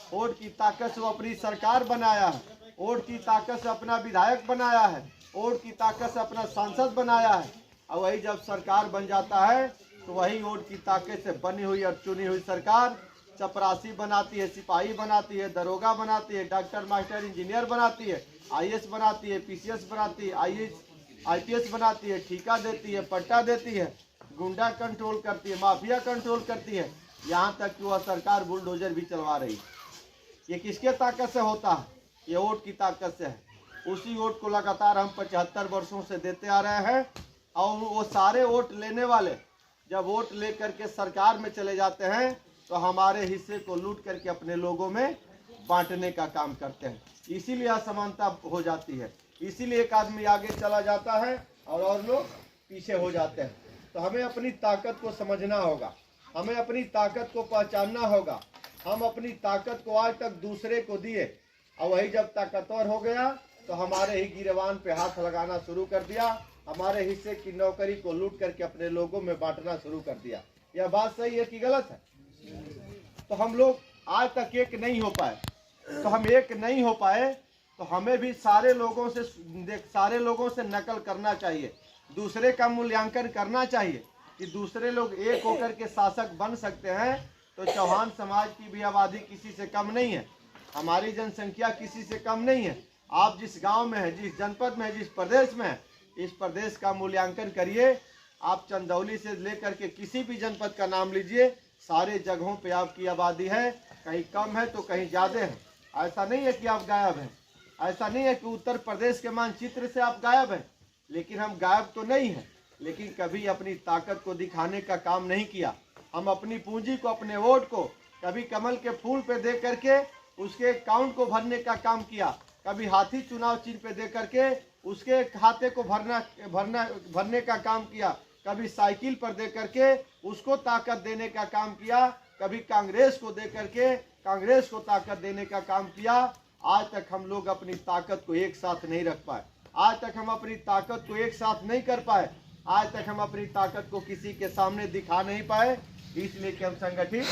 Vote की ताकत से वो अपनी सरकार बनाया है, वोट की ताकत से अपना विधायक बनाया है, वोट की ताकत से अपना सांसद बनाया है। और वही जब सरकार बन जाता है तो वही वोट की ताकत से बनी हुई और चुनी हुई सरकार चपरासी बनाती है, सिपाही बनाती है, दरोगा बनाती है, डॉक्टर मास्टर इंजीनियर बनाती है, आईएएस बनाती है, पीसीएस बनाती है, आईपीएस बनाती है, ठेका देती है, पट्टा देती है, गुंडा कंट्रोल करती है, माफिया कंट्रोल करती है, यहाँ तक कि वह सरकार बुलडोजर भी चलवा रही है। ये किसके ताकत से होता है? ये वोट की ताकत से है। उसी वोट को लगातार हम 75 वर्षों से देते आ रहे हैं और वो सारे वोट लेने वाले जब वोट लेकर के सरकार में चले जाते हैं तो हमारे हिस्से को लूट करके अपने लोगों में बांटने का काम करते हैं। इसीलिए असमानता हो जाती है, इसीलिए एक आदमी आगे चला जाता है और लोग पीछे हो जाते हैं। तो हमें अपनी ताकत को समझना होगा, हमें अपनी ताकत को पहचानना होगा। हम अपनी ताकत को आज तक दूसरे को दिए और वही जब ताकतवर हो गया तो हमारे ही गिरबान पे हाथ लगाना शुरू कर दिया, हमारे हिस्से की नौकरी को लूट करके अपने लोगों में बांटना शुरू कर दिया। यह बात सही है कि गलत है? तो हम लोग आज तक एक नहीं हो पाए, तो हम एक नहीं हो पाए तो हमें भी सारे लोगों से नकल करना चाहिए, दूसरे का मूल्यांकन करना चाहिए कि दूसरे लोग एक होकर के शासक बन सकते हैं। तो चौहान समाज की भी आबादी किसी से कम नहीं है, हमारी जनसंख्या किसी से कम नहीं है। आप जिस गांव में है, जिस जनपद में है, जिस प्रदेश में है, इस प्रदेश का मूल्यांकन करिए। आप चंदौली से लेकर के किसी भी जनपद का नाम लीजिए, सारे जगहों पे आपकी आबादी है, कहीं कम है तो कहीं ज़्यादा है। ऐसा नहीं है कि आप गायब हैं, ऐसा नहीं है कि उत्तर प्रदेश के मानचित्र से आप गायब हैं, लेकिन हम गायब तो नहीं हैं, लेकिन कभी अपनी ताकत को दिखाने का काम नहीं किया। हम अपनी पूंजी को, अपने वोट को कभी कमल के फूल पे दे करके उसके अकाउंट को भरने का काम किया, कभी हाथी चुनाव चिन्ह पे दे करके उसके खाते को भरने का काम किया, कभी साइकिल पर दे करके उसको ताकत देने का काम किया, कभी कांग्रेस को दे करके कांग्रेस को ताकत देने का काम किया। आज तक हम लोग अपनी ताकत को एक साथ नहीं रख पाए, आज तक हम अपनी ताकत को एक साथ नहीं कर पाए, आज तक हम अपनी ताकत को किसी के सामने दिखा नहीं पाए, इसलिए कि हम संगठित